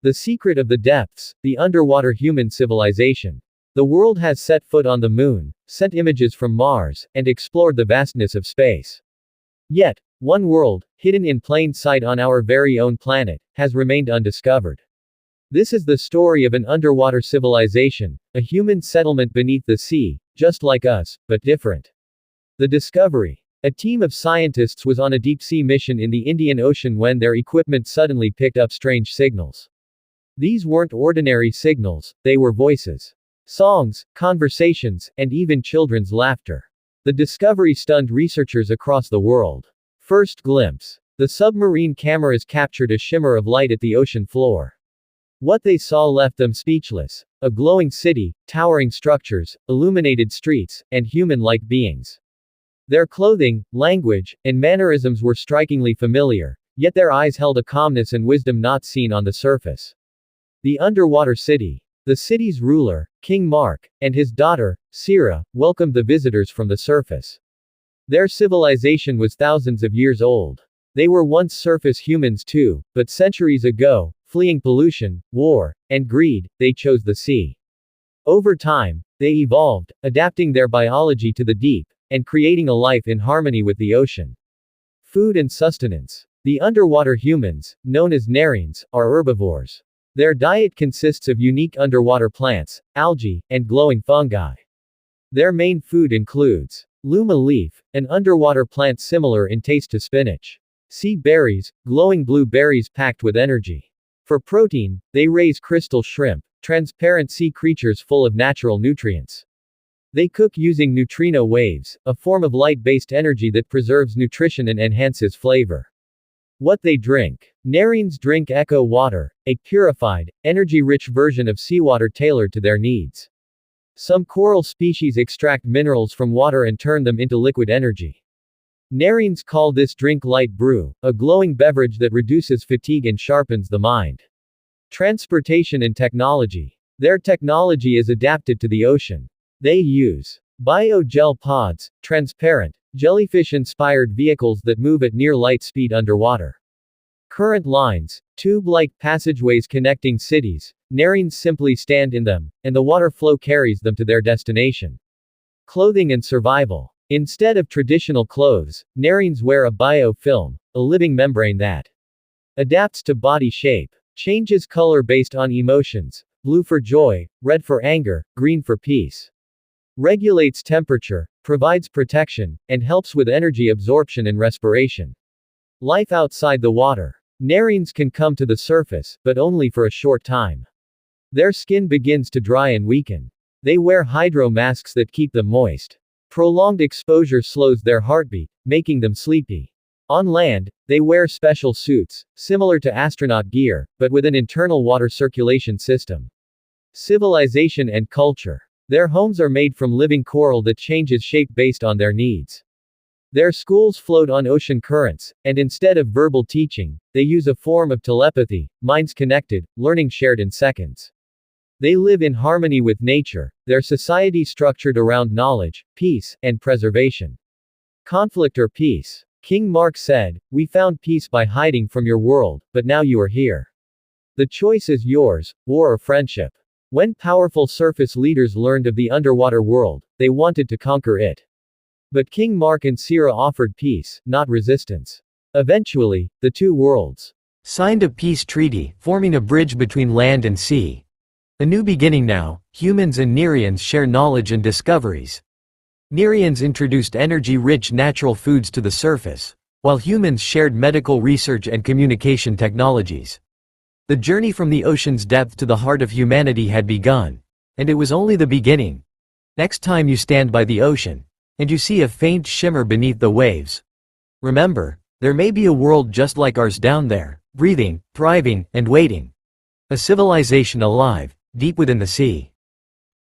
The secret of the depths, the underwater human civilization. The world has set foot on the moon, sent images from Mars, and explored the vastness of space. Yet, one world, hidden in plain sight on our very own planet, has remained undiscovered. This is the story of an underwater civilization, a human settlement beneath the sea, just like us, but different. The discovery. A team of scientists was on a deep-sea mission in the Indian Ocean when their equipment suddenly picked up strange signals. These weren't ordinary signals, they were voices. Songs, conversations, and even children's laughter. The discovery stunned researchers across the world. First glimpse. The submarine cameras captured a shimmer of light at the ocean floor. What they saw left them speechless. A glowing city, towering structures, illuminated streets, and human-like beings. Their clothing, language, and mannerisms were strikingly familiar, yet their eyes held a calmness and wisdom not seen on the surface. The underwater city. The city's ruler, King Mark, and his daughter, Sira, welcomed the visitors from the surface. Their civilization was thousands of years old. They were once surface humans too, but centuries ago, fleeing pollution, war, and greed, they chose the sea. Over time, they evolved, adapting their biology to the deep, and creating a life in harmony with the ocean. Food and sustenance. The underwater humans, known as Nereans, are herbivores. Their diet consists of unique underwater plants, algae, and glowing fungi. Their main food includes luma leaf, an underwater plant similar in taste to spinach. Sea berries, glowing blue berries packed with energy. For protein, they raise crystal shrimp, transparent sea creatures full of natural nutrients. They cook using neutrino waves, a form of light-based energy that preserves nutrition and enhances flavor. What they drink. Nereans drink echo water, a purified, energy-rich version of seawater tailored to their needs. Some coral species extract minerals from water and turn them into liquid energy. Nereans call this drink light brew, a glowing beverage that reduces fatigue and sharpens the mind. Transportation and technology. Their technology is adapted to the ocean. They use biogel pods, transparent, jellyfish-inspired vehicles that move at near light speed underwater. Current lines, tube-like passageways connecting cities. Nereans simply stand in them, and the water flow carries them to their destination. Clothing and survival. Instead of traditional clothes, Nereans wear a biofilm, a living membrane that adapts to body shape, changes color based on emotions, blue for joy, red for anger, green for peace. Regulates temperature, provides protection, and helps with energy absorption and respiration. Life outside the water. Nereans can come to the surface, but only for a short time. Their skin begins to dry and weaken. They wear hydro masks that keep them moist. Prolonged exposure slows their heartbeat, making them sleepy. On land, they wear special suits, similar to astronaut gear, but with an internal water circulation system. Civilization and culture. Their homes are made from living coral that changes shape based on their needs. Their schools float on ocean currents, and instead of verbal teaching, they use a form of telepathy, minds connected, learning shared in seconds. They live in harmony with nature, their society structured around knowledge, peace, and preservation. Conflict or peace. King Mark said, "We found peace by hiding from your world, but now you are here. The choice is yours, war or friendship." When powerful surface leaders learned of the underwater world, they wanted to conquer it. But King Mark and Sira offered peace, not resistance. Eventually, the two worlds signed a peace treaty, forming a bridge between land and sea. A new beginning now. Humans and Nereans share knowledge and discoveries. Nereans introduced energy-rich natural foods to the surface, while humans shared medical research and communication technologies. The journey from the ocean's depth to the heart of humanity had begun, and it was only the beginning. Next time you stand by the ocean, and you see a faint shimmer beneath the waves, remember, there may be a world just like ours down there, breathing, thriving, and waiting. A civilization alive, deep within the sea.